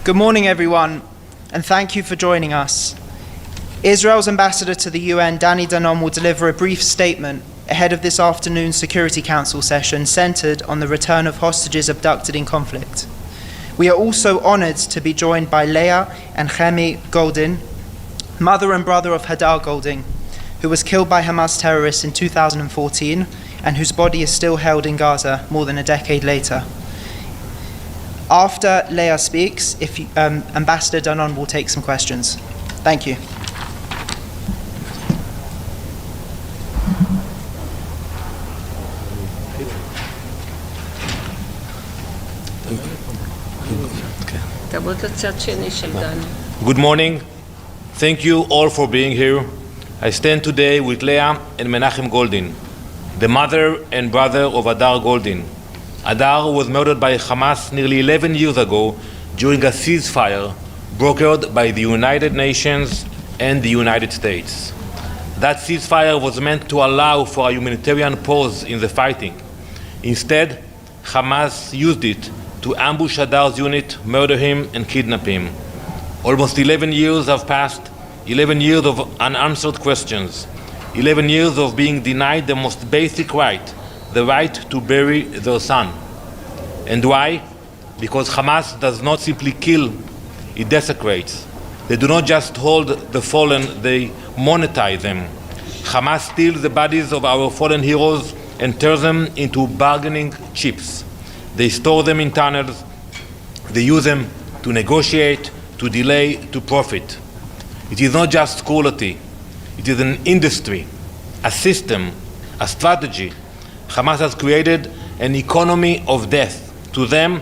Good morning, everyone, and thank you for joining us. Israel's ambassador to the UN, Danon, will deliver a brief statement ahead of this afternoon's Security Council session centered on the return of hostages abducted in conflict. We are also honored to be joined by Leah and Chemi Goldin, mother and brother of Hadar Goldin, who was killed by Hamas terrorists in 2014 and whose body is still held in Gaza more than a decade later. After Leah speaks, Ambassador Danon will take some questions. Thank you. Good morning. Thank you all for being here. I stand today with Leah and Menachem Goldin, the mother and brother of Hadar Goldin. Hadar was murdered by Hamas nearly 11 years ago during a ceasefire brokered by the United Nations and the United States. That ceasefire was meant to allow for a humanitarian pause in the fighting. Instead, Hamas used it to ambush Hadar's unit, murder him, and kidnap him. Almost 11 years have passed, 11 years of unanswered questions, 11 years of being denied the most basic right, the right to bury their son. And why? Because Hamas does not simply kill, it desecrates. They do not just hold the fallen, they monetize them. Hamas steals the bodies of our fallen heroes and turns them into bargaining chips. They store them in tunnels, they use them to negotiate, to delay, to profit. It is not just cruelty, it is an industry, a system, a strategy. Hamas has created an economy of death. To them,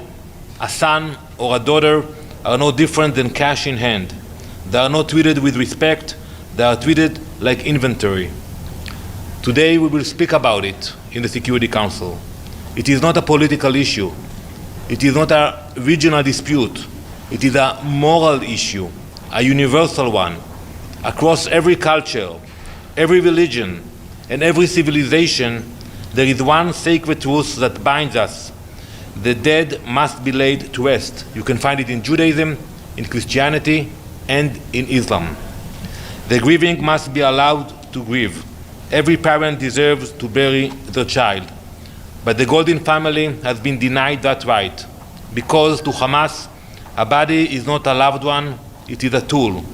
a son or a daughter are no different than cash in hand. They are not treated with respect, they are treated like inventory. Today we will speak about it in the Security Council. It is not a political issue. It is not a regional dispute. It is a moral issue, a universal one. Across every culture, every religion, and every civilization, there is one sacred truth that binds us. The dead must be laid to rest. You can find it in Judaism, in Christianity, and in Islam. The grieving must be allowed to grieve. Every parent deserves to bury their child. But the Goldin family has been denied that right, because to Hamas, a body is not a loved one, it is a tool.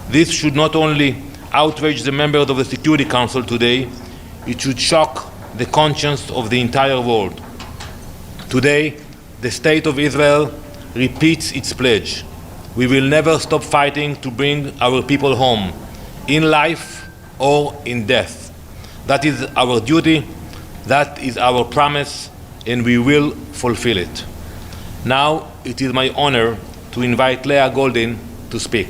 This should not only outrage the members of the Security Council today, it should shock the conscience of the entire world. Today, the State of Israel repeats its pledge. We will never stop fighting to bring our people home, in life or in death. That is our duty, that is our promise, and we will fulfill it. Now, it is my honor to invite Leah Goldin to speak.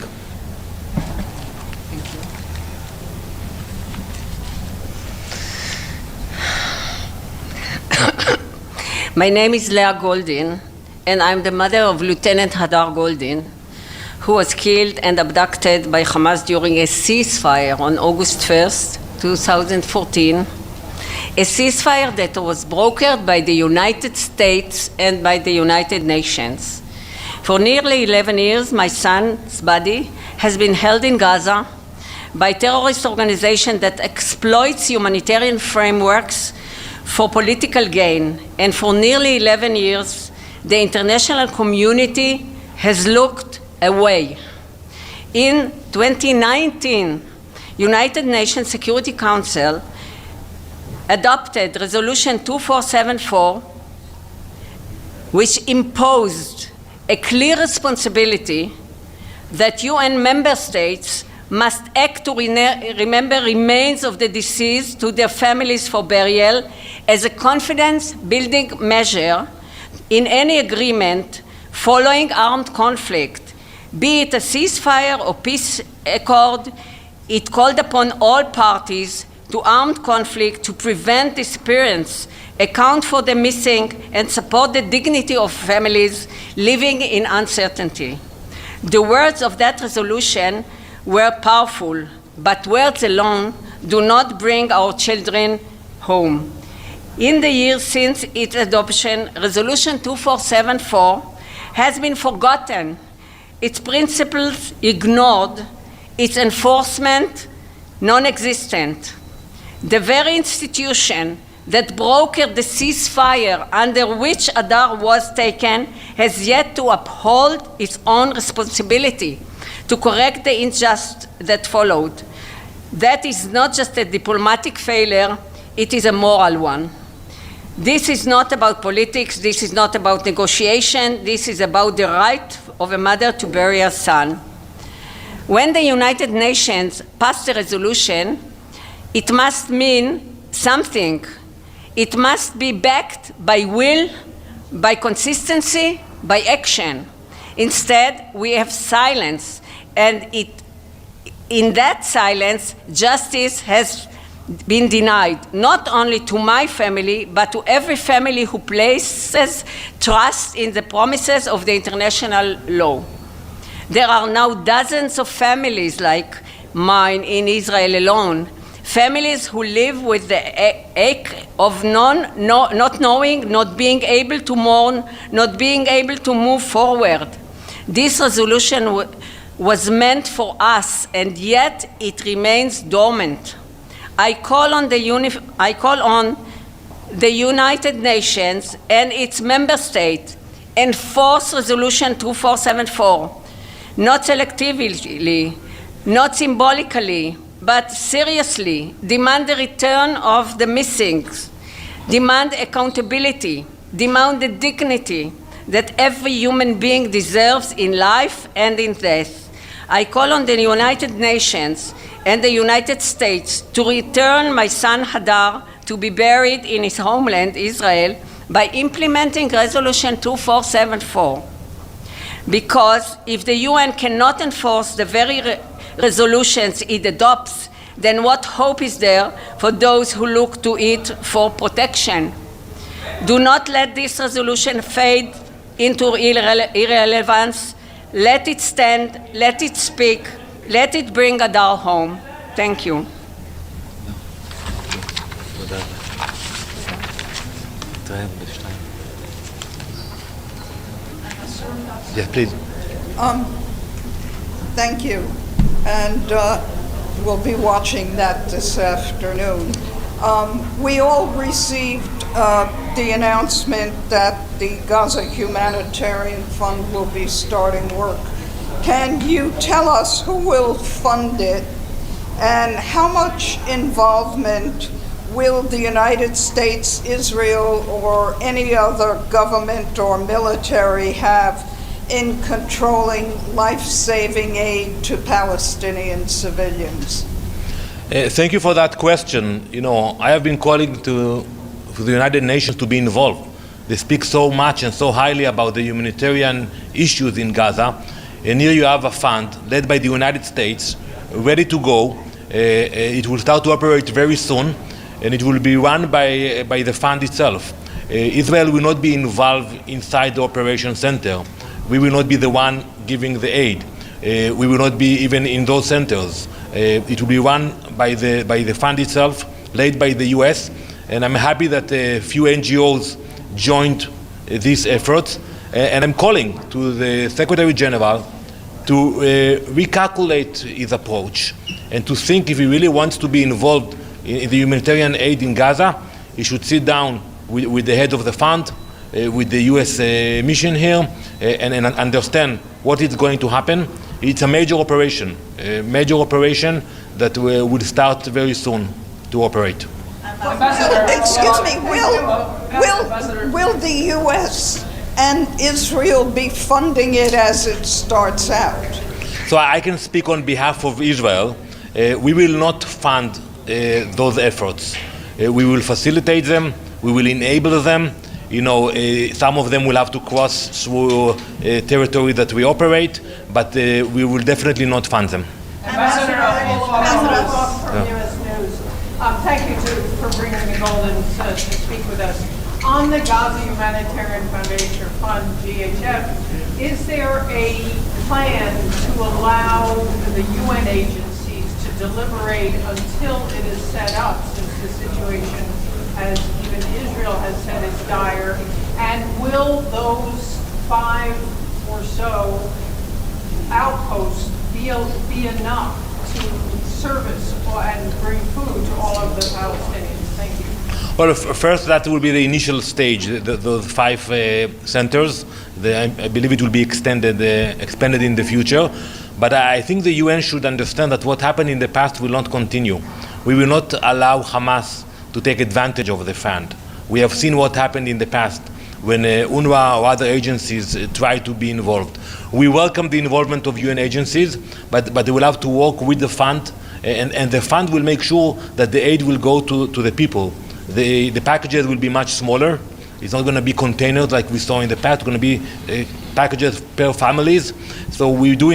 My name is Leah Goldin, and I'm the mother of Lieutenant Hadar Goldin, who was killed and abducted by Hamas during a ceasefire on August 1st, 2014, a ceasefire that was brokered by the United States and by the United Nations. For nearly 11 years, my son's body has been held in Gaza by terrorist organizations that exploits humanitarian frameworks for political gain, and for nearly 11 years, the international community has looked away. In 2019, United Nations Security Council adopted Resolution 2474, which imposed a clear responsibility that UN member states must act to remember remains of the deceased to their families for burial as a confidence-building measure in any agreement following armed conflict, be it a ceasefire or peace accord. It called upon all parties to armed conflict to prevent disappearance, account for the missing, and support the dignity of families living in uncertainty. The words of that resolution were powerful, but words alone do not bring our children home. In the years since its adoption, Resolution 2474 has been forgotten its principles ignored, its enforcement non-existent. The very institution that brokered the ceasefire under which Adar was taken has yet to uphold its own responsibility to correct the injustice that followed. That is not just a diplomatic failure, it is a moral one. This is not about politics, this is not about negotiation, this is about the right of a mother to bury her son. When the United Nations passed a resolution, it must mean something. It must be backed by will, by consistency, by action. Instead, we have silence, and in that silence, justice has been denied, not only to my family, but to every family who places trust in the promises of the international law. There are now dozens of families like mine in Israel alone, families who live with the ache of not knowing, not being able to mourn, not being able to move forward. This resolution was meant for us, and yet it remains dormant. I call on the United Nations and its member states enforce Resolution 2474, not selectively, not symbolically, but seriously. Demand the return of the missing, demand accountability, demand the dignity that every human being deserves in life and in death. I call on the United Nations and the United States to return my son Hadar to be buried in his homeland, Israel, by implementing Resolution 2474. Because if the UN cannot enforce the very resolutions it adopts, then what hope is there for those who look to it for protection? Do not let this resolution fade into irrelevance. Let it stand, let it speak, let it bring Adar home. Thank you. Yes, please. Thank you. And we'll be watching that this afternoon. We all received the announcement that the Gaza Humanitarian Fund will be starting work. Can you tell us who will fund it, and how much involvement will the United States, Israel, or any other government or military have in controlling life-saving aid to Palestinian civilians? Thank you for that question. You know, I have been calling for the United Nations to be involved. They speak so much and so highly about the humanitarian issues in Gaza. And here you have a fund led by the United States, ready to go. It will start to operate very soon, and it will be run by the fund itself. Israel will not be involved inside the operation center. We will not be the one giving the aid. We will not be even in those centers. It will be run by the fund itself, led by the US, and I'm happy that a few NGOs joined these efforts. And I'm calling to the Secretary General to recalculate his approach and to think if he really wants to be involved in the humanitarian aid in Gaza, he should sit down with the head of the fund, with the US mission here, and understand what is going to happen. It's a major operation that will start very soon to operate. Excuse me, will the US and Israel be funding it as it starts out? So I can speak on behalf of Israel. We will not fund those efforts. We will facilitate them. We will enable them. You know, some of them will have to cross through territory that we operate, but we will definitely not fund them. Ambassador, from U.S. News. Thank you for bringing the Golden to speak with us. On the Gaza Humanitarian Foundation Fund, GHF, is there a plan to allow the UN agencies to deliberate until it is set up, since the situation, as even Israel has said, is dire? And will those 5 or so outpost be enough to service and bring food to all of the Palestinians? Thank you. Well, first, that will be the initial stage, the 5 centers. I believe it will be expanded in the future. But I think the UN should understand that what happened in the past will not continue. We will not allow Hamas to take advantage of the fund. We have seen what happened in the past when UNRWA or other agencies try to be involved. We welcome the involvement of UN agencies, but they will have to work with the fund, and the fund will make sure that the aid will go to the people. The packages will be much smaller. It's not going to be containers like we saw in the past. It's going to be packages per families. So we do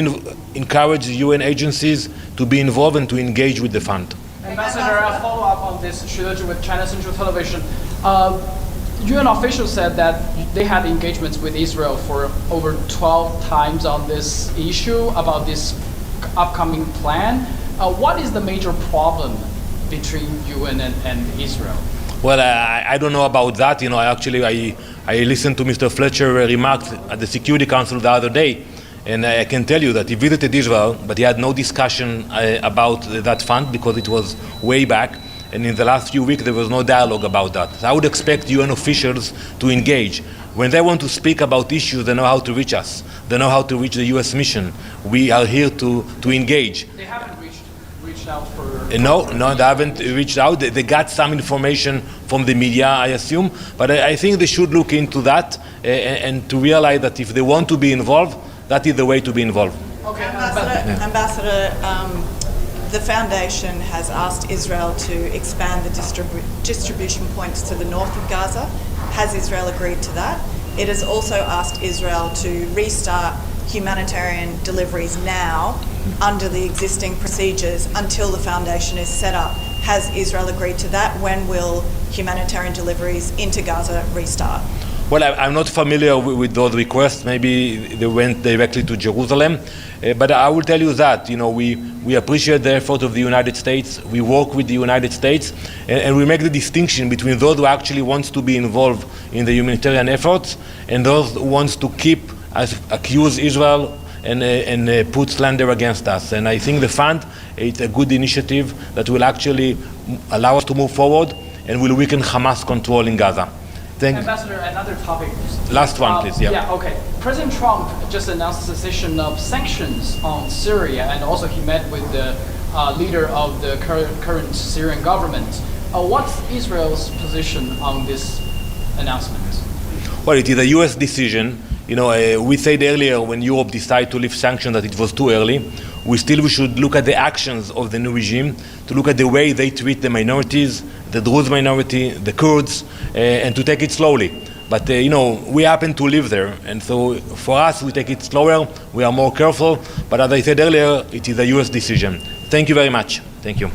encourage UN agencies to be involved and to engage with the fund. Ambassador, I'll follow up on this trilogy with China Central Television. UN officials said that they had engagements with Israel for over 12 times on this issue about this upcoming plan. What is the major problem between UN and Israel? Well, I don't know about that. You know, I listened to Mr. Fletcher remarks at the Security Council the other day, and I can tell you that he visited Israel, but he had no discussion about that fund because it was way back. And in the last few weeks, there was no dialogue about that. So I would expect UN officials to engage. When they want to speak about issues, they know how to reach us. They know how to reach the US mission. We are here to engage. They haven't reached out for... No, they haven't reached out. They got some information from the media, I assume. But I think they should look into that and to realize that if they want to be involved, that is the way to be involved. Okay, Ambassador, the foundation has asked Israel to expand the distribution points to the north of Gaza. Has Israel agreed to that? It has also asked Israel to restart humanitarian deliveries now under the existing procedures until the foundation is set up. Has Israel agreed to that? When will humanitarian deliveries into Gaza restart? Well, I'm not familiar with those requests. Maybe they went directly to Jerusalem. But I will tell you that, you know, we appreciate the effort of the United States. We work with the United States, and we make the distinction between those who actually want to be involved in the humanitarian efforts and those who want to accuse Israel and put slander against us. And I think the fund is a good initiative that will actually allow us to move forward and will weaken Hamas control in Gaza. Ambassador, another topic. Last one, please. Yeah, okay. President Trump just announced the cessation of sanctions on Syria, and also he met with the leader of the current Syrian government. What's Israel's position on this announcement? Well, it is a U.S. decision. You know, we said earlier when Europe decided to lift sanctions that it was too early. We should look at the actions of the new regime, to look at the way they treat the minorities, the Druze minority, the Kurds, and to take it slowly. But, you know, we happen to live there, and so for us, we take it slower, we are more careful, but as I said earlier, it is a U.S. decision. Thank you very much. Thank you.